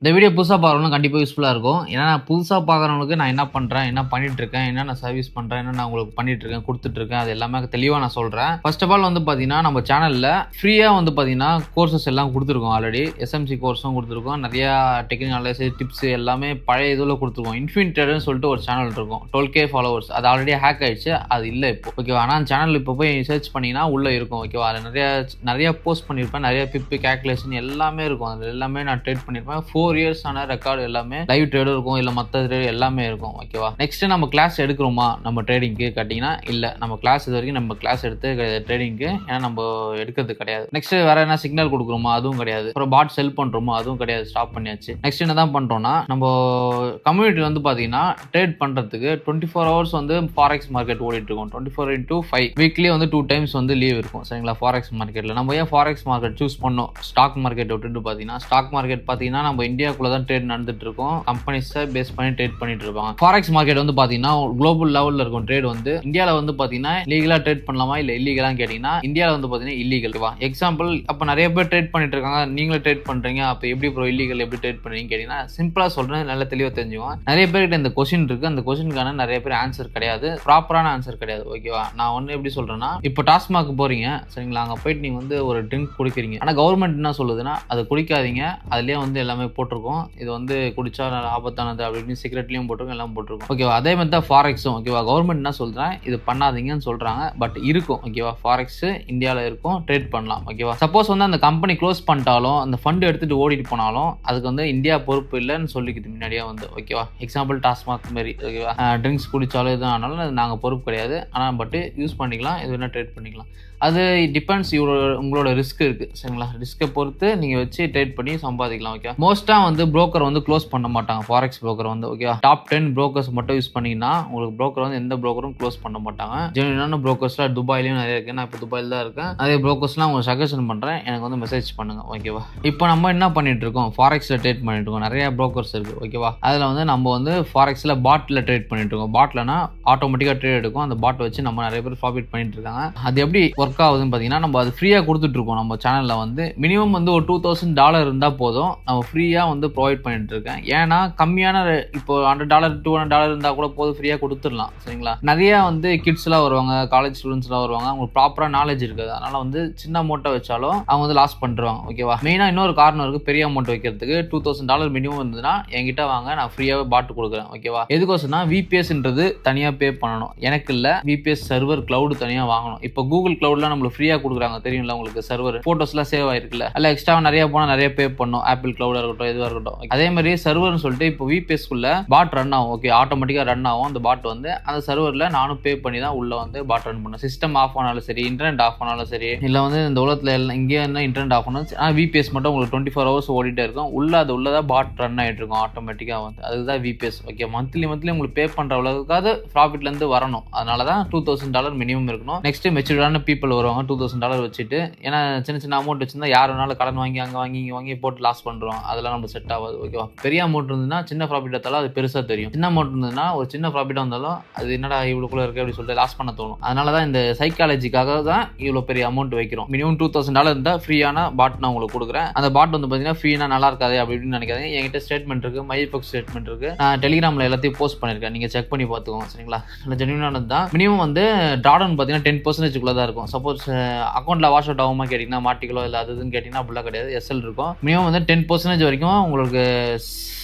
இந்த வீடியோ புதுசாக பார்க்குறவங்க கண்டிப்பாக யூஸ்ஃபுல்லாக இருக்கும். ஏன்னா புதுசாக பார்க்குறவங்களுக்கு நான் என்ன பண்ணுறேன், என்ன பண்ணிட்டுருக்கேன், என்னென்ன சர்வீஸ் பண்ணுறேன், என்ன நான் உங்களுக்கு பண்ணிட்டுருக்கேன், கொடுத்துட்ருக்கேன், அது எல்லாமே தெளிவாக நான் சொல்கிறேன். ஃபர்ஸ்ட் ஆஃப் ஆல் வந்து பார்த்தீங்கன்னா நம்ம சேனலில் ஃப்ரீயாக வந்து பார்த்தீங்கன்னா கோர்சஸ் எல்லாம் கொடுத்துருக்கோம். ஆல்ரெடி எஸ்எம்சி கோர்ஸும் கொடுத்துருக்கோம். நிறையா டெக்னிக்கல் அனாலிசிஸ் டிப்ஸ் எல்லாமே பழைய இதில் கொடுத்துருக்கோம். இன்ஃபினிட்டர்னு சொல்லிட்டு ஒரு சேனல் இருக்கும், 12K ஃபாலோவர்ஸ். அது ஆல்ரெடி ஹேக் ஆயிடுச்சு, அது இல்லை இப்போ. ஓகேவா? ஆனால் அந்த சேனல் இப்போ போய் சர்ச் பண்ணிங்கன்னா உள்ளே இருக்கும். ஓகேவா? அதில் நிறையா போஸ்ட் பண்ணியிருப்பேன், நிறைய பிப்பு கேல்குலேஷன் எல்லாமே இருக்கும். அது எல்லாமே நான் ட்ரேட் பண்ணியிருப்பேன். 4 years ஆன ரெக்கார்டு எல்லாமே லைவ் ட்ரேடும் இருக்கும், இல்லை மற்ற ட்ரேட் எல்லாமே இருக்கும். ஓகேவா? நெக்ஸ்ட் நம்ம கிளாஸ் எடுக்கிறோமா நம்ம ட்ரேடிங்க்கு கேட்டிங்கன்னா இல்லை, நம்ம கிளாஸ் இது வரைக்கும் நம்ம கிளாஸ் எடுத்து ட்ரேடிங்க்கு ஏன்னா நம்ம எடுக்கிறது கிடையாது. நெக்ஸ்ட் வேற என்ன சிக்னல் கொடுக்குறோமா அதுவும் கிடையாது. அப்புறம் பாட் செல் பண்ணுறோமா அதுவும் கிடையாது, ஸ்டாப் பண்ணியாச்சு. நெக்ஸ்ட் என்ன தான் பண்ணுறோம்னா நம்ம கம்யூனிட்டி வந்து பார்த்தீங்கன்னா ட்ரேட் பண்ணுறதுக்கு 24 hours வந்து ஃபாரெக்ஸ் மார்க்கெட் ஓடிட்டு இருக்கும். 24/5 வீக்லி வந்து 2 times வந்து லீவ் இருக்கும். சரிங்களா? ஃபாரெக்ஸ் மார்க்கெட்டில் நம்ம ஏன் ஃபாரெக்ஸ் மார்க்கெட் சூஸ் பண்ணோம் ஸ்டாக் மார்க்கெட் விட்டுட்டு பார்த்தீங்கன்னா, ஸ்டாக் மார்க்கெட் பார்த்தீங்கன்னா நம்ம இந்தியாவுக்குள்ள தான் ட்ரேட் நடந்துட்டு இருக்கும். கம்பெனிஸை பேஸ் பண்ணி ட்ரேட் பண்ணிட்டு இருப்பாங்க. ஃபாரெக்ஸ் மார்க்கெட் வந்து பார்த்தீங்கன்னா குளோபல் லெவலில் இருக்கும் ட்ரேட் வந்து. இந்தியாவில் வந்து பார்த்தீங்கன்னா லீகலாக ட்ரேட் பண்ணலாமா இல்லை இல்லீகலான்னு கேட்டிங்கன்னா இந்தியாவில் வந்து பார்த்தீங்கன்னா இல்லீகல். எக்ஸாம்பிள் அப்போ நிறைய பேர் ட்ரேட் பண்ணிட்டு இருக்காங்க, நீங்களே ட்ரேட் பண்ணுறீங்க, அப்போ எப்படி ப்ரோ இல்லீகல் எப்படி ட்ரேட் பண்ணுறீங்கன்னு கேட்டிங்கன்னா சிம்பிளாக சொல்கிறேன், நல்ல தெளிவாக தெரிஞ்சுக்குவோம். நிறைய பேர்கிட்ட இந்த கொஸ்டின் இருக்குது, அந்த கொஸ்டினுக்கான நிறைய பேர் ஆன்சர் கிடையாது, ப்ராப்பரான ஆன்சர் கிடையாது. ஓகேவா? நான் ஒன்று எப்படி சொல்கிறேன்னா, இப்போ டாஸ்மாக் போகிறீங்க சரிங்களா, அங்கே போயிட்டு நீங்கள் வந்து ஒரு ட்ரிங்க் குடிக்கிறீங்க. ஆனால் கவர்மெண்ட் என்ன சொல்லுதுன்னா அது குடிக்காதீங்க, அதுலேயே வந்து எல்லாமே போட்டிருக்கோம், இது வந்து குடிச்சா ஆபத்தானது அப்படின்னு சீக்ரெட்லையும் போட்டிருக்கோம், எல்லாம் போட்டிருக்கோம். ஓகேவா? அதே மாதிரி தான் ஃபாரெக்ஸும். ஓகேவா? கவர்மெண்ட் என்ன சொல்கிறேன் இது பண்ணாதீங்கன்னு சொல்கிறாங்க, பட் இருக்கும். ஓகேவா? ஃபாரெக்ஸ் இந்தியாவில் இருக்கும், ட்ரேட் பண்ணலாம். ஓகேவா? சப்போஸ் வந்து அந்த கம்பெனி க்ளோஸ் பண்ணிட்டாலும் அந்த ஃபண்ட் எடுத்துகிட்டு ஓடிட்டு போனாலும் அதுக்கு வந்து இந்தியா பொறுப்பு இல்லைன்னு சொல்லிக்கிது முன்னாடியே வந்து. ஓகேவா? எக்ஸாம்பிள் டாஸ்மாக் மாரி. ஓகேவா? ட்ரிங்க்ஸ் குடித்தாலும் எதுவும் ஆனாலும் நாங்கள் பொறுப்பு கிடையாது, ஆனால் பட்டு யூஸ் பண்ணிக்கலாம், இது வேணால் ட்ரேட் பண்ணிக்கலாம். அது டிபெண்ட்ஸ், உங்களோட ரிஸ்க் இருக்குது. சரிங்களா? ரிஸ்க்கை பொறுத்து நீங்கள் வச்சு ட்ரேட் பண்ணி சம்பாதிக்கலாம். ஓகே, மோஸ்ட்டாக வந்து ப்ரோக்கர் வந்து க்ளோஸ் பண்ண மாட்டாங்க ஃபாரெக்ஸ் ப்ரோக்கர் வந்து. ஓகே, டாப் 10 ப்ரோக்கர்ஸ் மட்டும் யூஸ் பண்ணிங்கன்னா உங்களுக்கு ப்ரோக்கர் வந்து எந்த ப்ரோக்கரும் க்ளோஸ் பண்ண மாட்டாங்க. ஜென்யூனான ப்ரோக்கர்ஸ்லாம் துபாயிலையும் நிறைய இருக்குது. நான் இப்போ துபாயில் தான் இருக்கேன். அதே ப்ரோக்கர்ஸ்லாம் உங்களுக்கு சஜஷன் பண்ணுறேன், எனக்கு வந்து மெசேஜ் பண்ணுங்கள். ஓகேவா? இப்போ நம்ம என்ன பண்ணிட்டு இருக்கோம், ஃபாரெக்ஸில் ட்ரேட் பண்ணிட்டு இருக்கோம். நிறைய ப்ரோக்கர்ஸ் இருக்குது. ஓகேவா? அதில் வந்து நம்ம வந்து ஃபாரெக்ஸில் பாட்டில் ட்ரேட் பண்ணிட்டு இருக்கோம். பாட்டில்னா ஆட்டோமேட்டிக்காக ட்ரேட் எடுக்கும். அந்த பாட்டை வச்சு நம்ம நிறைய பேர் ப்ராஃபிட் பண்ணிட்டு இருக்காங்க. அது எப்படி ஒர்க் ஆகுதுன்னு பார்த்தீங்கன்னா, நம்ம அது ஃப்ரீயாக கொடுத்துட்ருக்கோம். நம்ம சேனலில் வந்து மினிமம் வந்து ஒரு $2000 இருந்தால் போதும், நம்ம ஃப்ரீயாக வந்து ப்ரொவைட் பண்ணிட்டு இருக்கேன். ஏன்னா கம்மியான இப்போ $100 $200 இருந்தால் கூட போதும், ஃப்ரீயாக கொடுத்துடலாம். சரிங்களா? நிறையா வந்து கிட்ஸ்லாம் வருவாங்க, காலேஜ் ஸ்டூடெண்ட்ஸ்லாம் வருவாங்க, அவங்களுக்கு ப்ராப்பராக நாலேஜ் இருக்காது. அதனால் வந்து சின்ன அமௌண்ட்டை வச்சாலும் அவங்க வந்து லாஸ் பண்ணுறாங்க. ஓகேவா? மெயினாக இன்னொரு காரணம் இருக்குது, பெரிய அமௌண்ட் வைக்கிறதுக்கு. $2000 மினிமம் இருந்ததுன்னா என்கிட்ட வாங்க, நான் ஃப்ரீயாகவே பாட்டு கொடுக்குறேன். ஓகேவா? எதுக்கோசம்னா விபிஎஸ்ன்றது தனியாக பே பண்ணணும், எனக்கு இல்லை. விபிஎஸ் சர்வர் கிளவுட் தனியாக வாங்கணும். இப்போ கூகுள் கிளவுட்லாம் நம்மளுக்கு ஃப்ரீயாக கொடுக்குறாங்க, தெரியும்ல உங்களுக்கு. சர்வர் ஃபோட்டோஸ்லாம் சேவ் ஆயிருக்குல்ல, அதில் எக்ஸ்ட்ரா நிறைய போனால் நிறைய பே பண்ணும். ஆப்பிள் கிளவுடாக இருக்கட்டும், எதுவாக இருக்கட்டும். அதே மாதிரி சர்வர்னு சொல்லிட்டு இப்போ விபிஎஸ்க்குள்ள பாட் ரன் ஆகும். ஓகே, ஆட்டோமேட்டிக்காக ரன் ஆகும். அந்த பாட் வந்து அந்த சர்வரில் நானும் பே பண்ணி தான் உள்ள வந்து பாட் ரன் பண்ணேன். சிஸ்டம் ஆஃப் ஆனாலும் சரி, இன்டர்நெட் ஆஃப் ஆனாலும் சரி, இல்லை வந்து இந்த உலகத்தில் எல்லாம் இங்கே என்ன இன்டர்நெட் ஆஃப் ஆனாலும் ஆனால் விபிஎஸ் மட்டும் உங்களுக்கு 24 hours ஓடிட்டே இருக்கும். அது உள்ளதான் பாட் ரன் ஆகிட்டு இருக்கும் ஆட்டோமேட்டிக்காக வந்து. அதுதான் விபிஎஸ். ஓகே, மந்த்லி உங்களுக்கு பே பண்ணுற அளவுக்காவது ப்ராஃபிட்லேருந்து வரணும். அதனால தான் $2000 மினிமம் இருக்கணும். நெக்ஸ்ட் மெச்சூர்டான பீப்பிள் வருவாங்க $2000 வச்சுட்டு. ஏன்னா சின்ன சின்ன அமௌண்ட் வச்சிருந்தா யார் வேணாலும் கடன் வாங்கி அங்கே வாங்கி இங்கே வாங்கி போட்டு லாஸ் பண்ணுறோம். அதெல்லாம் நம்ம செட் ஆகாது. ஓகேவா? பெரிய அமௌண்ட் இருந்ததுன்னா சின்ன ப்ராஃபிட் எடுத்தாலும் அது பெருசாக தெரியும். சின்ன அமௌண்ட் இருந்ததுன்னா ஒரு சின்ன ப்ராஃபிட்டாக வந்தாலும் அது என்னடா இவ்வளோக்குள்ள இருக்கு அப்படின்னு சொல்லிட்டு லாஸ் பண்ண தோணும். அதனால தான் இந்த சைக்காலஜிக்காக தான் இவ்வளோ பெரிய அமௌண்ட் வைக்கிறோம். மினிமம் $2000 இருந்தால் ஃப்ரீயான பாட் நான் உங்களுக்கு கொடுக்குறேன். அந்த பாட் வந்து பார்த்தீங்கன்னா ஃப்ரீனா நல்லா இருக்காது அப்படின்னு நினைக்காதீங்க. என்கிட்ட ஸ்டேட்மெண்ட் இருக்குது, மைபக் ஸ்டேட்மெண்ட் இருக்குது. நான் டெலிகிராமில் எல்லாத்தையும் போஸ்ட் பண்ணியிருக்கேன், நீங்கள் செக் பண்ணி பார்த்துக்கோங்க. சரிங்களா? இல்லை ஜென்யூனானது தான். மினிமம் வந்து ட்ராடவுன் பார்த்தீங்கன்னா 10% தான் இருக்கும். சப்போஸ் அக்கௌண்ட்டில் வாஷ் அவுட் ஆகுமா கேட்டிங்கன்னா, மாட்டிக்கலோ இல்லை அதுன்னு கேட்டிங்கன்னா அப்படிலாம் கிடையாது. எஸ்எல் இருக்கும். மினிமம் வந்து 10% வரைக்கும் உங்களுக்கு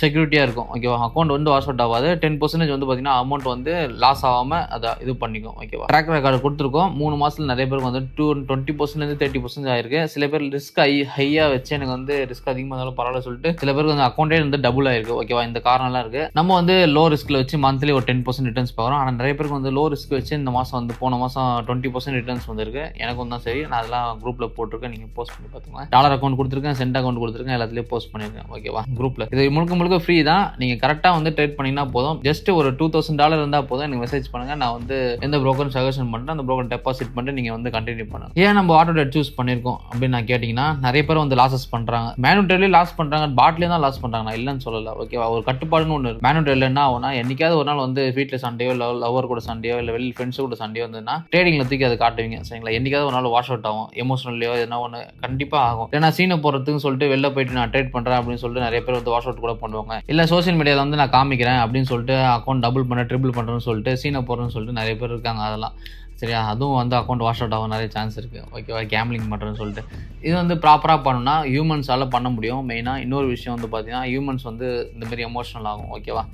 செக்யூரிட்டியாக இருக்கும். ஓகேவா? அக்கௌண்ட் வந்து வாஷ் அவுட் ஆகாது. 10% வந்து பார்த்தீங்கன்னா அமௌண்ட் வந்து லாஸ் ஆகாமல் அதை இது பண்ணிக்கும். ஓகேவா? ட்ராக் ரெக்கார்டு கொடுத்துருக்கோம். 3 மாதத்தில் நிறைய பேருக்கு வந்து 20% 30% ஆயிருக்கு. சில பேர் ரிஸ்க் ஹையாக வச்சு எனக்கு வந்து ரிஸ்க் அதிகமாக இருந்தாலும் பரவாயில்ல சொல்லிட்டு சில பேருக்கு வந்து அக்கௌண்ட்டே வந்து டபுள் ஆயிருக்கு. ஓகேவா? இந்த காரணம்லாம் இருக்குது. நம்ம வந்து லோ ரிஸ்கில் வச்சு மந்த்லி ஒரு 10% ரிட்டர்ன்ஸ் பார்க்குறோம். ஆனால் நிறைய பேருக்கு வந்து லோ ரிஸ்க் வச்சு இந்த மாதம் வந்து போன மாதம் 20% ரிட்டர்ன்ஸ் வந்துருக்கு. எனக்கும் தான் சரி, நான் அதெல்லாம் குரூப்பில் போட்டிருக்கேன், நீங்கள் போஸ்ட் பண்ணி பார்த்துக்கோங்க. டாலர் அக்கௌண்ட் கொடுத்துருக்கேன், சென்ட் அக்கௌண்ட் கொடுத்துருக்கேன், எல்லாத்துலேயும் போஸ்ட் பண்ணியிருக்கேன். ஓகேவா? குரூப்பில் இது முழுக்க ஃப்ரீ தான். நீங்கள் கரெக்டாக வந்து ட்ரேட் பண்ணிங்கன்னா போதும். ஜஸ்ட் ஒரு $2000 இருந்தால் போதும், எனக்கு மெசேஜ் பண்ணுங்கள். நான் வந்து எந்த ப்ரோக்கரும் சஜஷன் பண்ணுறேன், அந்த ப்ரோக்கர் டெபாசிட் பண்ணிட்டு நீங்கள் வந்து கண்டினியூ பண்ணுங்க. ஏன் நம்ம ஆட்டோ ட்ரேட் சூஸ் பண்ணியிருக்கோம் அப்படின்னு நான் கேட்டிங்கன்னா, நிறைய பேர் வந்து லாஸஸ் பண்ணுறாங்க. மேனு ட்ரேட்லேயும் லாஸ் பண்ணுறாங்க, பாட்லேயும் தான் லாஸ் பண்ணுறாங்க. நான் இல்லைன்னு சொல்லலை. ஓகேவா? ஒரு கட்டுப்பாடுன்னு ஒன்று இருக்குது. மேனு ட்ரேட்ல என்ன ஆகும்னா, என்னைக்காவது ஒரு நாள் வந்து வீட்டில் சண்டையோ இல்லை லவர் கூட சண்டையோ இல்லை வெளியில் ஃப்ரெண்ட்ஸு கூட சண்டையோ வந்ததுன்னா ட்ரேடிங்கில் தூக்கி அதை காட்டுவீங்க. சரிங்களா? என்னைக்காவது ஒரு நாள் வாஷ் அவுட் ஆகும், எமோஷனல்லையோ எதனா ஒன்று கண்டிப்பாக ஆகும். ஏன்னா சீனை போடுறதுன்னு சொல்லிட்டு வெளில போயிட்டு நான் ட்ரேட் பண்ணுறேன் அப்படின்னு சொல்லிட்டு சொல்லிட்டு நிறைய பேர் வந்து வாஷ் அவுட் கூட பண்ணுவாங்க. இல்லை சோஷியல் மீடியாவில் வந்து நான் காமிக்கிறேன் அப்படின்னு சொல்லிட்டு அக்கௌண்ட் டபுள் பண்ண ட்ரிபிள் பண்ணுறேன்னு சொல்லிட்டு சீனை போடுறேன்னு சொல்லிட்டு நிறைய பேர் இருக்காங்க. அதெல்லாம் சரியா, அதுவும் வந்து அக்கௌண்ட் வாஷ் அவுட் ஆக நிறைய சான்ஸ் இருக்குது. ஓகேவா, கேம்லிங் பண்ணுறேன்னு சொல்லிட்டு இது வந்து ப்ராப்பராக பண்ணணும்னா ஹியூமன்ஸால் பண்ண முடியும். மெயினாக இன்னொரு விஷயம் வந்து பார்த்தீங்கன்னா ஹியூமன்ஸ் வந்து இந்தமாரி எமோஷனல் ஆகும். ஓகேவா,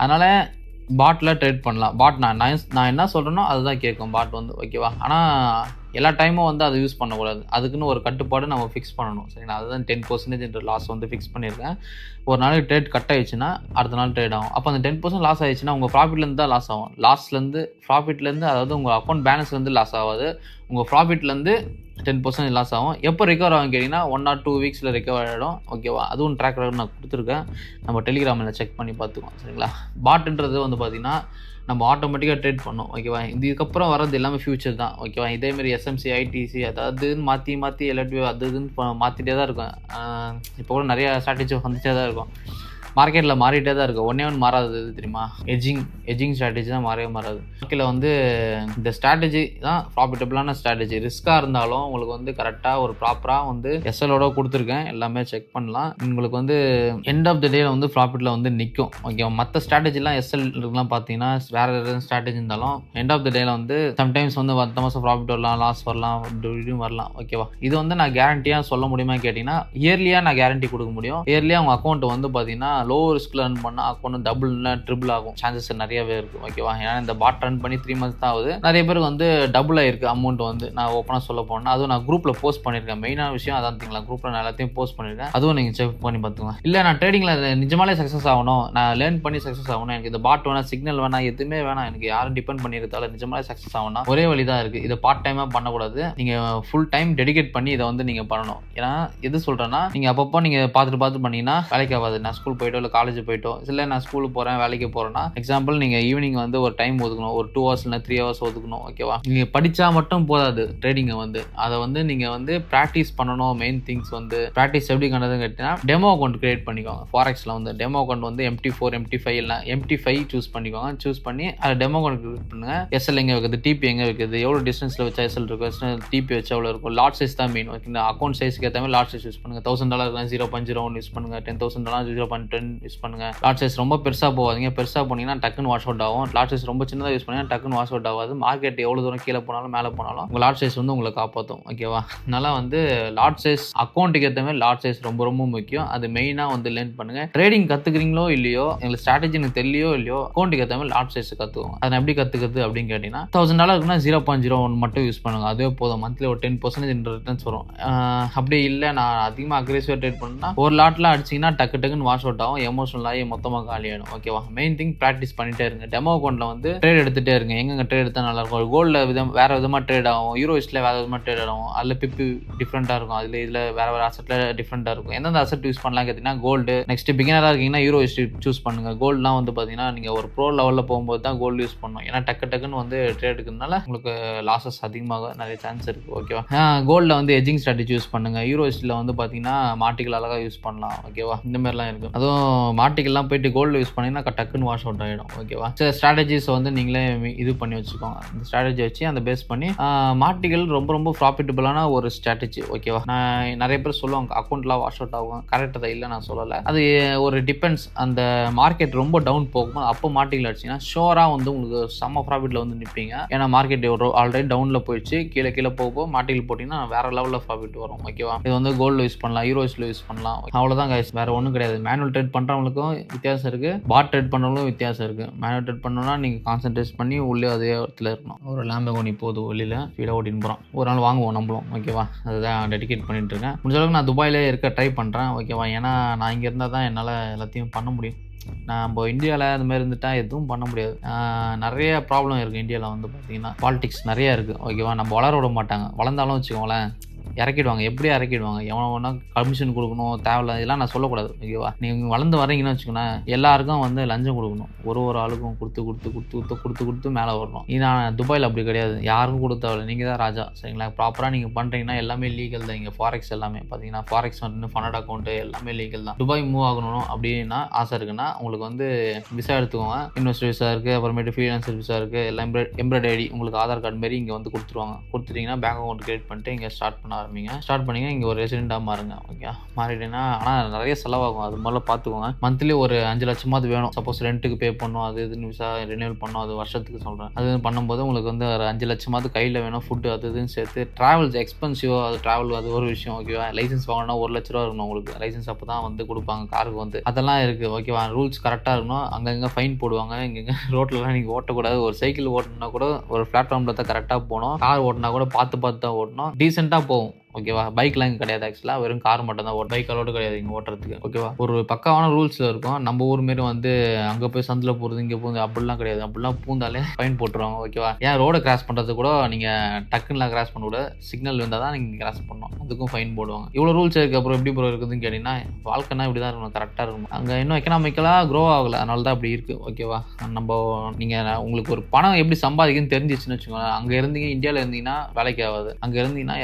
அதனால் பாட்டில் ட்ரேட் பண்ணலாம். பாட் நான் என்ன சொல்கிறேனோ அதுதான் கேட்கும் பாட் வந்து. ஓகேவா, ஆனால் எல்லா டைமும் வந்து அதை யூஸ் பண்ணக்கூடாது. அதுக்குன்னு ஒரு கட்டுப்பாடு நம்ம ஃபிக்ஸ் பண்ணணும். சரிங்களா, அதுதான் 10% லாஸ் வந்து ஃபிக்ஸ் பண்ணியிருக்கேன். ஒரு நாளைக்கு ட்ரேட் கட் ஆயிடுச்சுன்னா அடுத்த நாள் ட்ரேட் ஆகும். அப்போ அந்த 10% லாஸ் ஆயிடுச்சுன்னா உங்கள் ப்ராஃபிட்லேருந்து தான் லாஸ் ஆகும். ப்ராஃபிட்லேருந்து, அதாவது உங்கள் அக்கௌண்ட் பேலன்ஸ்லேருந்து லாஸ் ஆகாது, உங்கள் ப்ராஃபிட்லேருந்து 10% லாஸ் ஆகும். எப்போ ரிகவர் ஆகும் கேட்டிங்கன்னா 1 or 2 வீக்ஸில் ரிகவர் ஆகிடும். ஓகேவா, அதுவும் ட்ராக் ரெக்கார்ட் நான் கொடுத்துருக்கேன், நம்ம டெலிகிராமில் செக் பண்ணி பார்த்துக்கோம். சரிங்களா, பாட்டுன்றது வந்து பார்த்திங்கன்னா நம்ம ஆட்டோமேட்டிக்காக ட்ரேட் பண்ணோம். ஓகேவா, இதுக்கப்புறம் வரது எல்லாமே ஃபியூச்சர் தான். ஓகேவா, இதேமாரி எஸ்எம்சி ஐடிசி அதாவது மாற்றி எல்லாத்தையும் அது இதுன்னு மாற்றிட்டே தான் இருக்கும். இப்போ கூட நிறையா ஸ்ட்ராட்டஜி வந்துட்டே தான் இருக்கும். மார்க்கெட்டில் மாறிட்டே தான் இருக்குது. ஒன்றே மாறாது எது தெரியுமா? எஜிங் ஸ்ட்ராட்டஜி தான் மாறவே மாறாது. மார்க்கெட்டில் வந்து இந்த ஸ்ட்ராட்டஜி தான் ப்ராஃபிட்டபிளான ஸ்ட்ராட்டஜி. ரிஸ்க்காக இருந்தாலும் உங்களுக்கு வந்து கரெக்டாக ஒரு ப்ராப்பராக வந்து எஸ்எலோட கொடுத்துருக்கேன், எல்லாமே செக் பண்ணலாம். உங்களுக்கு வந்து எண்ட் ஆஃப் த டேல வந்து ப்ராஃபிட்டில் வந்து நிற்கும். ஓகே, மற்ற ஸ்ட்ராட்டஜிலாம் எஸ்எல்லாம் பார்த்தீங்கன்னா வேறு எதாவது ஸ்ட்ராட்டஜி இருந்தாலும் எண்ட் ஆஃப் த டேல வந்து சம்டைம்ஸ் வந்து 10 மாதம் ப்ராஃபிட் வரலாம், லாஸ் வரலாம், இப்படியும் வரலாம். ஓகேவா, இது வந்து நான் கேரண்டியாக சொல்ல முடியுமா கேட்டிங்கன்னா இயர்லியாக நான் கேரண்டி கொடுக்க முடியும். இயர்லியாக உங்கள் அக்கௌண்ட் வந்து பார்த்தீங்கன்னா லோ ரிஸ்க்ல ரன் பண்ணா அக்கௌண்ட் டபுள் ட்ரிபிள் ஆகும் சான்சஸ் நிறையவே இருக்கு. ஓகேவா, ஏன்னா இந்த பாட் ரன் பண்ணி 3 months தான் ஆகுது. நிறைய பேருக்கு வந்து டபுள் ஆயிருக்கு அமௌண்ட் வந்து. நான் ஓப்பனாக சொல்ல போனா அதுவும் நான் குரூப்ல போஸ்ட் பண்ணிருக்கேன். மெயினான விஷயம் அதான் தெரியுங்களா, குரூப்ல நான் எல்லாத்தையும் போஸ்ட் பண்ணிருக்கேன். அதுவும் நீங்க செக் பண்ணி பார்த்துக்கலாம். இல்லை நான் ட்ரேடிங்ல நிஜமாலே சக்ஸஸ் ஆகணும், நான் லேர்ன் பண்ணி சக்ஸஸ் ஆகணும், எனக்கு இந்த பாட் வேணா, சிக்னல் வேணா, எதுவுமே வேணாம், எனக்கு யாரும் டிபெண்ட் பண்ணிருந்தால நிஜமாலே சக்ஸஸ் ஆகணும், ஒரே வழி தான் இருக்கு. இதை பார்ட் டைமா பண்ணக்கூடாது, நீங்க ஃபுல் டைம் டெடிகேட் பண்ணி இதை வந்து நீங்க பண்ணணும். ஏன்னா எது சொல்றேன்னா நீங்க அப்பப்போ நீங்க பார்த்துட்டு பண்ணீங்கன்னா வேலைக்கு ஆகாது. நான் ஸ்கூல் போயிட்டோ இல்லை காலேஜ் போயிட்டோ இல்லை நான் ஸ்கூலுக்கு போகிறேன் வேலைக்கு போகிறேன்னா எக்ஸாம்பிள் நீங்கள் ஈவினிங் வந்து ஒரு டைம் ஒதுக்கணும், ஒரு 2 hours இல்லை 3 hours ஒதுக்கணும். ஓகேவா, நீங்கள் படித்தா மட்டும் போதாது ட்ரேடிங்கை வந்து, அதை வந்து நீங்கள் வந்து ப்ராக்டிஸ் பண்ணணும். மெயின் திங்ஸ் வந்து ப்ராக்டிஸ் எப்படி பண்ணுறதுன்னு கேட்டிங்கன்னா டெமோ அக்கௌண்ட் கிரியேட் பண்ணிக்கோங்க. ஃபாரெக்ஸில் வந்து டெமோ அக்கௌண்ட் வந்து MT4 MT5 இல்லை MT5 சூஸ் பண்ணிக்கோங்க. சூஸ் பண்ணி அதை டெமோ அக்கௌண்ட் கிரியேட் பண்ணுங்க. எஸ்எல் எங்கே வைக்கிறது, டிபி எங்கே வைக்கிறது, எவ்வளோ டிஸ்டன்ஸில் வச்சா எஸ்எல் இருக்கும், டிபி வச்சா எவ்வளோ இருக்கும், லாட் சைஸ் தான் மெயின். ஓகே, அக்கௌண்ட் சைஸ்க்கு ஏற்ற மாதிரி லாட் சைஸ் யூஸ் பண்ணுங்க. $1000 0.01 யூஸ் பண்ணுங்க, $10,000 0.10 யூஸ் பண்ணுங்க. லாட் சைஸ் ரொம்ப பெருசாக போகாதீங்க, பெருசாக போனீங்கன்னா டக்குன்னு வாஷ் அவுட் ஆகும். லாட் சைஸ் ரொம்ப சின்னதாக யூஸ் பண்ணீங்கன்னா டக்குன்னு வாஷ் அவுட் ஆகாது. மார்க்கெட் எவ்வளோ தூரம் கீழே போனாலும் மேலே போனாலும் உங்கள் லாட் சைஸ் வந்து உங்களை காப்பாற்றும். ஓகேவா, அதனால வந்து லாட் சைஸ் அக்கௌண்ட்டுக்கு ஏற்ற மாதிரி லாட் சைஸ் ரொம்ப ரொம்ப முக்கியம். அது மெயினாக வந்து லேர்ன் பண்ணுங்க. ட்ரேடிங் கற்றுக்கிறீங்களோ இல்லையோ, எங்களுக்கு ஸ்ட்ராட்டஜி எனக்கு தெரியலையோ இல்லையோ, அக்கௌண்ட்டுக்கு ஏற்ற மாதிரி லாட் சைஸ் கற்றுக்கோங்க. அதை எப்படி கற்றுக்கிறது அப்படின்னு கேட்டிங்கன்னா $1000 0.01 மட்டும் யூஸ் பண்ணுங்க, அதுவே போதும். மந்த்லி ஒரு 10% ரிட்டர்ன்ஸ் வரும். அப்படி இல்லை நான் அதிகமாக அக்ரெசிவாக ட்ரேட் பண்ணா ஒரு லாட்லாம் அடிச்சிங்கன்னா டக்குன்னு வாஷ் அவுட் ஆகும், எமோஷனல் ஆகி மொத்தமாக காலி ஆகிடும். ஓகேவா, மெயின் திங் ப்ராக்டிஸ் பண்ணிட்டே இருங்க. டெமோ அக்கௌண்ட்ல வந்து ட்ரேட் எடுத்துகிட்டே இருங்க. எங்கெங்க ட்ரேட் எடுத்தால் நல்லா இருக்கும். கோல்டில் வேறு விதமாக ட்ரேட் ஆகும், யூரோஸ்ல வேறு விதமாக ட்ரேட் ஆகும், அதில் பிப்பு டிஃப்ரெண்ட்டாக இருக்கும், இதில் வேறு அசெட்டில் டிஃப்ரெண்ட்டாக இருக்கும். எந்தெந்த அசெட் யூஸ் பண்ணலாம் கேட்டிங்கன்னா கோல்டு. நெக்ஸ்ட் பிகினராக இருக்கீங்கன்னா யூரோ சூஸ் பண்ணுங்க. கோல்டுலாம் வந்து பார்த்தீங்கன்னா நீங்கள் ஒரு ப்ரோ லெவலில் போகும்போது தான் கோல்டு யூஸ் பண்ணணும். ஏன்னா டக்குன்னு வந்து ட்ரேட் எடுக்கிறதுனால உங்களுக்கு லாஸஸ் அதிகமாக நிறைய சான்ஸ் இருக்குது. ஓகேவா, கோல்டில் வந்து எஜிங் ஸ்ட்ராட்டஜி யூஸ் பண்ணுங்க. யூரோஸ்ல வந்து பார்த்தீங்கன்னா மார்டிகல் அழகாக யூஸ் பண்ணலாம். ஓகேவா, இந்த மாதிரிலாம் இருக்குது. அதுவும் மார்டிகல்லாம் போயிட்டு கோல்டு யூஸ் பண்ணிங்கன்னா டக்குன்னு வாஷ் அவுட் ஆகிடும். ஓகேவா, சில ஸ்ட்ராட்டஜிஸ் வந்து நீங்களே இது பண்ணி வச்சுக்கோங்க. இந்த ஸ்ட்ராட்டஜி வச்சு அந்த பேஸ் பண்ணி மார்டிகல் ரொம்ப ரொம்ப ப்ராஃபிட்டபிளான ஒரு ஸ்ட்ராட்டஜி. ஓகேவா, நான் நிறைய பேர் சொல்லுவாங்க அக்கௌண்ட்லாம் வாஷ் அவுட் ஆகும், கரெக்டாக தான், இல்லை நான் சொல்லலை. அது ஒரு டிபெண்ட்ஸ். அந்த மார்க்கெட் ரொம்ப டவுன் போகும்போது அப்போ மார்டிகல் அடிச்சிங்கன்னா ஷோராக வந்து உங்களுக்கு செம்ம ப்ராஃபிட்டில் வந்து நிற்பீங்க. ஏன்னா மார்க்கெட் ஆல்ரெடி டவுனில் போயிடுச்சு, கீழே போக மார்டிகல் போட்டிங்கன்னா வேறு லெவலில் ப்ராஃபிட் வரும். ஓகேவா, இது வந்து கோல்டில் யூஸ் பண்ணலாம், யூரோஸில் யூஸ் பண்ணலாம். அவ்வளோதான் கைஸ், வேறு ஒன்றும் கிடையாது. மேனுவல் ட்ரேட் பண்ணுறவங்களுக்கும் வித்தியாசம் இருக்குது, பாட் ட்ரேட் பண்ணுறவங்களுக்கும் வித்தியாசம் இருக்குது. மேனுவல் ட்ரேட் பண்ணணும்னா நீங்கள் கான்சன்ட்ரேட் பண்ணி உள்ளே அதே இடத்துல இருக்கணும். ஒரு லேம்பகோனி போகுது வெளியில் ஸ்பீடாக ஓட்டின்னு போகிறோம், ஒரு நாள் வாங்குவோம் நம்மளும். ஓகேவா, அதுதான் டெடிகேட் பண்ணிட்டு இருக்கேன். முடிஞ்ச அளவுக்கு நான் துபாயிலே இருக்க ட்ரை பண்ணுறேன். ஓகேவா, ஏன்னா நான் இங்கே இருந்தால் தான் என்னால் எல்லாத்தையும் பண்ண முடியும். நம்ம இந்தியாவில் அது மாதிரி இருந்துட்டால் எதுவும் பண்ண முடியாது. நிறைய ப்ராப்ளம் இருக்குது இந்தியாவில் வந்து பார்த்தீங்கன்னா, பாலிடிக்ஸ் நிறையா இருக்குது. ஓகேவா, நம்ம வளர விட மாட்டாங்க. வளர்ந்தாலும் வச்சுக்கோங்களேன் இறக்கிடுவாங்க, எப்படியும் இறக்கிடுவாங்க. எவனோ ஒன்றா கமிஷன் கொடுக்கணும் தேவையில்ல, இதெல்லாம் நான் சொல்லக்கூடாது. ஓகேவா, நீங்கள் வளர்ந்து வரீங்கன்னு வச்சுக்கோங்களேன், எல்லாருக்கும் வந்து லஞ்சம் கொடுக்கணும். ஒரு ஆளுக்கும் கொடுத்து மேலே வரணும். நான் துபாயில் அப்படி கிடையாது, யாருக்கும் கொடுத்தவரை நீங்கள் தான் ராஜா. சரிங்களா, ப்ராப்பராக நீங்கள் பண்ணுறீங்கன்னா எல்லாமே லீகல் தான். இங்கே ஃபாரெக்ஸ் எல்லாமே பார்த்தீங்கன்னா ஃபாரெக்ஸ் வந்து ஃபண்ட் அக்கௌண்ட்டு எல்லாமே லீகல் தான். துபாய் மூவ் ஆகணும் அப்படின்னா ஆசை இருக்குன்னா உங்களுக்கு வந்து விசா எடுத்துக்கோங்க. இன்வெஸ்டர் விசா இருக்குது, அப்புறமேட்டு ஃப்ரீலான்சர் விசா இருக்குது, எல்லாம் எம்ப்ராய்டரி உங்களுக்கு ஆதார் கார்டு மாரி இங்கே வந்து கொடுத்துருவாங்க. கொடுத்துட்டிங்கன்னா பேங்க் அக்கௌண்ட் கிரியேட் பண்ணிட்டு இங்கே ஸ்டார்ட் பண்ண ஆரம்பிங்க. ஸ்டார்ட் பண்ணிங்க இங்கே ஒரு ரெசிடெண்ட்டாக மாறுங்க. ஓகே, மாறிட்டீங்கன்னா ஆனால் நிறைய செலவாகும். அது முதல்ல பார்த்துக்கோங்க. மந்த்லி ஒரு 5 லட்சமாவது வேணும். சப்போஸ் ரெண்ட்டுக்கு பே பண்ணணும், அது இதுன்னு விசா ரினியூவல் பண்ணணும், அது வருஷத்துக்கு சொல்கிறேன். அது பண்ணும்போது உங்களுக்கு வந்து ஒரு 5 லட்சமாவது கையில் வேணும். ஃபுட்டு அது இதுன்னு சேர்த்து ட்ராவல்ஸ் எக்ஸ்பென்சிவோ, அது ட்ராவல் அது ஒரு விஷயம். ஓகேவா, லைசன்ஸ் வாங்கினா 1 லட்ச ரூபா இருக்கணும் உங்களுக்கு. லைசன்ஸ் அப்போ தான் வந்து கொடுப்பாங்க காருக்கு வந்து. அதெல்லாம் இருக்குது. ஓகேவா, ரூல்ஸ் கரெக்டாக இருக்கணும். அங்கங்கே ஃபைன் போடுவாங்க. இங்கங்கே ரோட்லலாம் நீங்கள் ஓட்டக்கூடாது. ஒரு சைக்கிள் ஓட்டினா கூட ஒரு பிளாட்ஃபார்மில் தான் கரெக்டாக போகணும். கார் ஓட்டினா கூட பார்த்து தான் ஓட்டணும். டீசெண்டாக போகும். ஓகேவா, பைக்லாம் இங்கே கிடையாது. ஆக்சுவலாக வெறும் கார் மட்டும் தான் பைக் அலோடு கிடையாது இங்கே ஓட்டுறதுக்கு. ஓகேவா, ஒரு பக்காவான ரூல்ஸில் இருக்கும். நம்ம ஊர் மாரி வந்து அங்கே போய் சந்தில் போகிறது இங்கே போகுது அப்படிலாம் கிடையாது. அப்படிலாம் பூந்தாலே ஃபைன் போட்டுருவாங்க. ஓகேவா, ஏன் ரோடை கிராஸ் பண்ணுறது கூட நீங்கள் டக்குன்னுலாம் கிராஸ் பண்ணக்கூட, சிக்னல் வந்தால் தான் நீங்கள் கிராஸ் பண்ணணும். அதுக்கும் ஃபைன் போடுவாங்க. இவ்வளோ ரூல்ஸ் இருக்குது. அப்புறம் எப்படி ப்ரோ இருக்குதுன்னு கேட்டிங்கன்னா, வாழ்க்கைனா இப்படி தான் இருக்கணும், கரெக்டாக இருக்கணும். அங்கே இன்னும் எக்கனாமிக்கலாக க்ரோ ஆகலை, அதனால தான் அப்படி இருக்குது. ஓகேவா, நம்ம நீங்கள் உங்களுக்கு ஒரு பணம் எப்படி சம்பாதிக்குன்னு தெரிஞ்சிச்சுன்னு வச்சுக்கோங்க. அங்கே இருந்தீங்க, இந்தியாவில் இருந்தீங்கன்னா வேலைக்கு ஆகாது. அங்கே இருந்தீங்கன்னா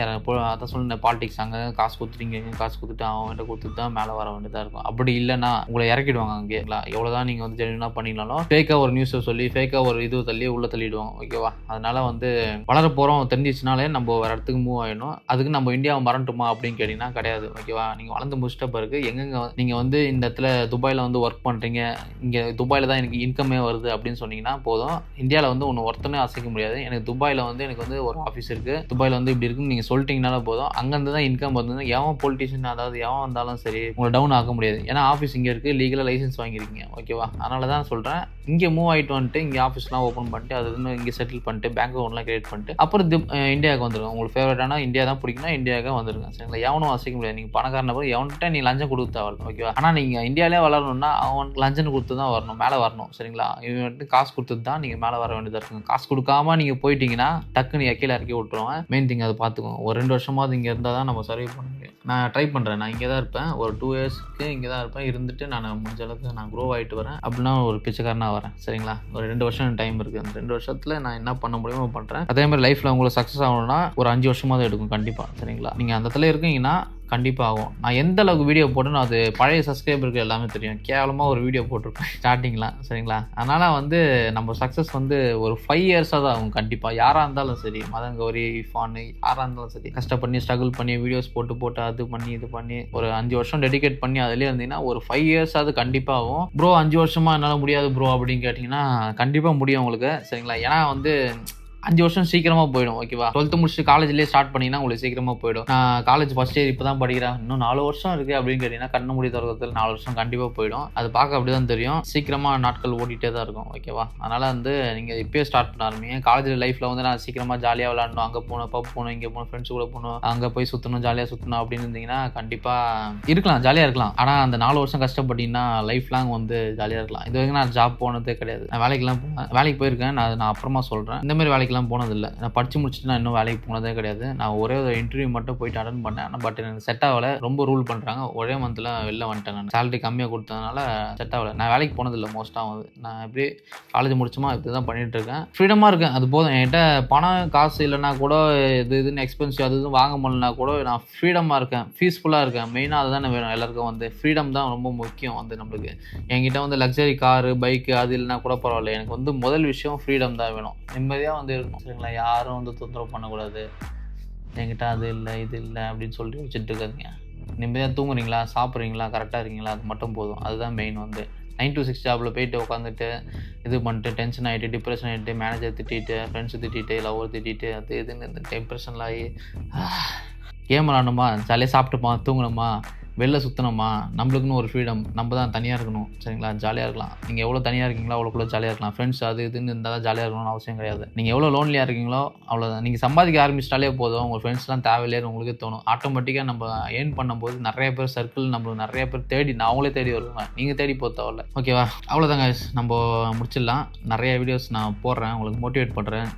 அதான் சொல்லுங்க, பாலிடிக்ஸ் அங்கே காசு கொடுத்துட்டீங்க, காசு கொடுத்துட்டு அவன்கிட்ட கொடுத்துட்டு தான் மேலே வர வேண்டியதாக இருக்கும். அப்படி இல்லைன்னா உங்களை இறக்கிடுவாங்க. அங்கே எவ்வளோதான் நீங்கள் வந்து ஜென்யூனாக பண்ணினாலும் ஃபேக்காக ஒரு நியூஸை சொல்லி ஃபேக்காக ஒரு இது தள்ளி உள்ள தள்ளிடுவாங்க. ஓகேவா, அதனால வந்து வளர போகிறோம் தெரிஞ்சிச்சுனாலே நம்ம வேறு இடத்துக்கு மூவ் ஆகிடணும். அதுக்கு நம்ம இந்தியாவை மறந்துட்டுமா அப்படின்னு கேட்டிங்கன்னா கிடையாது. ஓகேவா, நீங்கள் வளர்ந்து முடிச்சிட்ட பிறகு எங்கெங்கே நீங்கள் வந்து இந்த இடத்துல துபாயில் வந்து ஒர்க் பண்ணுறீங்க, இங்கே துபாயில் தான் எனக்கு இன்கமே வருது அப்படின்னு சொன்னீங்கன்னா போதும். இந்தியாவில் வந்து ஒன்று ஒருத்தனே அசைக்க முடியாது. எனக்கு துபாயில் வந்து எனக்கு வந்து ஒரு ஆஃபீஸ் இருக்குது, துபாயில் வந்து இப்படி இருக்குன்னு நீங்கள் சொல்லிட்டீங்கனால போதும். அங்கேருந்து தான் இன்கம் வருது. எவன் பொலிட்டிஷியன், அதாவது எவன் வந்தாலும் சரி உங்களை டவுன் ஆக முடியாது. ஏன்னா ஆஃபீஸ் இங்கே இருக்குது, லீகலாக லைசன்ஸ் வாங்கியிருக்கீங்க. ஓகேவா, அதனால தான் சொல்கிறேன், இங்கே மூவ் ஆகிட்டு வந்துட்டு இங்கே ஆஃபீஸ்லாம் ஓப்பன் பண்ணிட்டு அது இன்னும் இங்கே செட்டில் பண்ணிட்டு பேங்க் அக்கௌண்ட்லாம் கிரியேட் பண்ணிட்டு அப்புறம் இந்தியாவுக்கு வந்துருங்க. உங்களுக்கு ஃபேவரட்டான இந்தியா தான் பிடிக்குன்னா இந்தியாவுக்கு வந்துருங்க. சரிங்களா, எவனும் அசைக்க முடியாது. நீங்கள் பணக்காரன போய் எவன்கிட்ட நீ லஞ்சம் கொடுத்து தேவை. ஓகேவா, ஆனால் நீங்கள் இந்தியாவிலே வளரணும்னா அவனுக்கு லஞ்சம் கொடுத்து தான் வரணும், மேலே வரணும். சரிங்களா, இவன் வந்துட்டு காசு கொடுத்து தான் நீங்கள் மேலே வர வேண்டியதாக இருக்குங்க. காசு கொடுக்காம நீங்கள் போயிட்டீங்கன்னா டக்குன்னு கீழே இறக்கி விட்டுருவாங்க. மெயின் திங் அதை பார்த்துக்கோங்க. ஒரு 2 வருஷமாவது இங்கே இருந்தால் தான் நம்ம சர்வே பண்ண முடியும். நான் ட்ரை பண்ணுறேன். நான் இங்கே தான் இருப்பேன். ஒரு 2 இயர்ஸ்க்கு இங்கே தான் இருப்பேன். இருந்துட்டு நான் முடிஞ்ச அளவுக்கு நான் க்ரோ ஆகிட்டு வரேன். அப்படின்னா ஒரு பிச்சைக்காரனாக வரேன். சரிங்களா, ஒரு 2 வருஷம் டைம் இருக்குது. அந்த 2 வருஷத்தில் நான் என்ன பண்ண முடியுமோ பண்ணுறேன். அதே மாதிரி லைஃப்பில் உங்களுக்கு சக்ஸஸ் ஆகணும்னா ஒரு 5 வருஷமாவது எடுக்கும் கண்டிப்பாக. சரிங்களா, நீங்கள் அந்த இடத்துல இருக்கீங்கன்னா கண்டிப்பாக ஆகும். நான் எந்த அளவுக்கு வீடியோ போட்டேன்னு அது பழைய சப்ஸ்கிரைபருக்கு எல்லாமே தெரியும். கேவலமாக ஒரு வீடியோ போட்டிருப்பேன் ஸ்டார்டிங்லாம். சரிங்களா, அதனால் வந்து நம்ம சக்ஸஸ் வந்து ஒரு 5 இயர்ஸாக தான் ஆகும் கண்டிப்பாக. யாராக இருந்தாலும் சரி, மதன் கௌரி இஃபான் யாராக இருந்தாலும் சரி, கஷ்டப்பண்ணி ஸ்ட்ரகிள் பண்ணி வீடியோஸ் போட்டு அது பண்ணி இது பண்ணி ஒரு 5 வருஷம் டெடிகேட் பண்ணி அதிலே இருந்தீங்கன்னா ஒரு 5 இயர்ஸாவது கண்டிப்பாக ஆகும். ப்ரோ 5 வருஷமாக என்னால் முடியாது ப்ரோ அப்படின்னு கேட்டிங்கன்னா கண்டிப்பாக முடியும் உங்களுக்கு. சரிங்களா, ஏன்னா வந்து 5 வருஷம் சீக்கிரமாக போயிடும். ஓகேவா, 12th முடிச்சுட்டு காலேஜ்லேயே ஸ்டார்ட் பண்ணிங்கன்னா உங்களுக்கு சீக்கிரமாக போயிடும். நான் காலேஜ் ஃபஸ்ட் இயர் இப்போ தான் படிக்கிறேன், இன்னும் 4 வருஷம் இருக்குது அப்படின்னு கேட்டிங்கன்னா கண்ணு மூடி திறக்கிறதுல 4 வருஷம் கண்டிப்பாக போயிடும். அது பார்க்க அப்படி தான் தெரியும். சீக்கிரமாக நாட்கள் ஓடிட்டே தான் இருக்கும். ஓகேவா, அதனால் வந்து நீங்கள் இப்போயே ஸ்டார்ட் பண்ண ஆரம்பிங்க. காலேஜ் லைஃப்பில் வந்து நான் சீக்கிரமாக ஜாலியாக விளாடணும், அங்கே போகணும், பப் போகணும், இங்கே போகணும், ஃப்ரெண்ட்ஸ் கூட போகணும், அங்கே போய் சுற்றணும், ஜாலியாக சுற்றணும் அப்படின்னு இருந்தீங்கன்னா கண்டிப்பாக இருக்கலாம், ஜாலியாக இருக்கலாம். ஆனால் அந்த 4 வருஷம் கஷ்டப்பட்டீங்கன்னா லைஃப் லாங் வந்து ஜாலியாக இருக்கலாம். இது வரைக்கும் நான் ஜாப் போனதே கிடையாது. நான் வேலைக்கு போயிருக்கேன். நான் அப்புறமா சொல்கிறேன். இந்த மாதிரி வேலைக்கெல்லாம் போனதில்லை. நான் படித்து முடிச்சுட்டு நான் இன்னும் வேலைக்கு போனதே கிடையாது. நான் ஒரே ஒரு இன்டர்வியூ மட்டும் போயிட்டு அட்டன் பண்ணேன். பட் எனக்கு செட் ஆகலை. ரொம்ப ரூல் பண்ணுறாங்க. ஒரே மந்தில் வெளில வந்துட்டேன். நான் சேலரி கம்மியாக கொடுத்ததுனால செட் ஆகலை. நான் வேலைக்கு போனதில்லை மோஸ்ட்டாக வந்து. நான் எப்படி காலேஜ் முடிச்சுமா இப்படி தான் பண்ணிகிட்டு இருக்கேன். ஃப்ரீடமாக இருக்கேன், அது போதும். என்கிட்ட பணம் காசு இல்லைனா கூட இதுன்னு எக்ஸ்பென்சிவ் அது இதுவும் வாங்க முடியலனா கூட நான் ஃப்ரீடமாக இருக்கேன், பீஸ்ஃபுல்லாக இருக்கேன். மெயினாக அதுதானே வேணும் எல்லாருக்கும். வந்து ஃப்ரீடம் தான் ரொம்ப முக்கியம் வந்து நம்மளுக்கு. என்கிட்ட வந்து லக்ஸரி காரு பைக்கு அது இல்லைனா கூட பரவாயில்ல. எனக்கு வந்து முதல் விஷயம் ஃப்ரீடம் தான் வேணும். நிம்மதியாக வந்து இருக்கணும். சரிங்களா, யாரும் வந்து தொந்தரவு பண்ணக்கூடாது. என்கிட்ட அது இல்லை இது இல்லை அப்படின்னு சொல்லிட்டு வச்சுட்டு இருக்காதிங்க. நிம்மதியாக தூங்குறீங்களா, சாப்பிட்றீங்களா, கரெக்டாக இருக்கீங்களா, அது மட்டும் போதும். அதுதான் மெயின். வந்து 9 to 6 ஜாபில் போயிட்டு உட்காந்துட்டு இது பண்ணிட்டு டென்ஷன் ஆகிட்டு டிப்ரெஷன் ஆகிட்டு மேனேஜர் திட்டிட்டு ஃப்ரெண்ட்ஸை திட்டிட்டு லவ்வர் திட்டிட்டு அது இதுன்னு இந்த டிப்ரெஷனில் ஆகி கேம் விளாடணுமா, ஜாலியாக சாப்பிட்டுமா, தூங்கணுமா, வெளில சுற்றணுமா, நம்மளுக்குன்னு ஒரு ஃப்ரீடம். நம்ம தான் தனியாக இருக்கணும். சரிங்களா, ஜாலியாக இருக்கலாம். நீங்கள் எவ்வளோ தனியாக இருக்கீங்களோ அவ்வளோக்குள்ள ஜாலியாக இருக்கலாம். ஃப்ரெண்ட்ஸ் அது இதுன்னு இருந்தால் தான் ஜாலியாக இருக்கணும்னு அவசியம் கிடையாது. நீங்கள் எவ்வளோ லோன்லியாக இருக்கீங்களோ அவ்வளோதான். நீங்கள் சம்பாதிக்க ஆரம்பிச்சிட்டாலே போதும், உங்கள் ஃப்ரெண்ட்ஸ்லாம் தேவையில்லைன்னு உங்களுக்கே தோணும். ஆட்டோமேட்டிக்காக நம்ம ஏர்ன் பண்ணும்போது நிறைய பேர் சர்க்கிள் நம்மளுக்கு நிறைய பேர் அவங்களே தேடி வருவாங்க. நீங்கள் தேடி போக தேவையில்ல. ஓகேவா, அவ்வளோதாங்க. நம்ம முடிச்சிடலாம். நிறைய வீடியோஸ் நான் போடுறேன், உங்களுக்கு மோட்டிவேட் பண்ணுறேன்,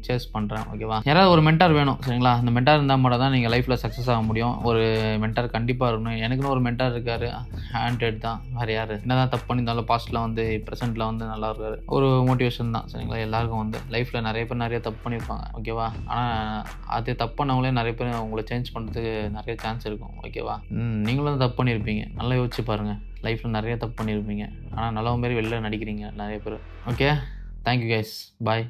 சேஸ் பண்ணுறேன். ஓகேவா, யாராவது ஒரு மென்டார் வேணும். சரிங்களா, அந்த மென்டார் இருந்தால் மட்டும் தான் நீங்கள் லைஃப்பில் சக்ஸஸ் ஆக முடியும். ஒரு மென்டார் கண்டிப்பாக இருக்கணும். எனக்குன்னு ஒரு மென்டார் இருக்கார், ஆண்ட்ராய்ட் தான். வேறு யார் என்னதான் தப்பு பண்ணியிருந்தாலும் பாஸ்ட்டில் வந்து ப்ரெசென்ட்டில் வந்து நல்லா இருக்காரு. ஒரு மோட்டிவேஷன் தான். சரிங்களா, எல்லாருக்கும் வந்து லைஃப்பில் நிறைய பேர் நிறைய தப்பு பண்ணியிருப்பாங்க. ஓகேவா, ஆனால் அது தப்பு பண்ணவங்களே நிறைய பேர் உங்களை சேஞ்ச் பண்ணுறதுக்கு நிறைய சான்ஸ் இருக்கும். ஓகேவா, நீங்களும் தப்பு பண்ணியிருப்பீங்க. நல்லா யோசிச்சு பாருங்கள். லைஃப்பில் நிறைய தப்பு பண்ணியிருப்பீங்க, ஆனால் நல்ல மாரி வெளில நடிக்கிறீங்க நிறைய பேர். ஓகே, தேங்க்யூ கைஸ், பாய்.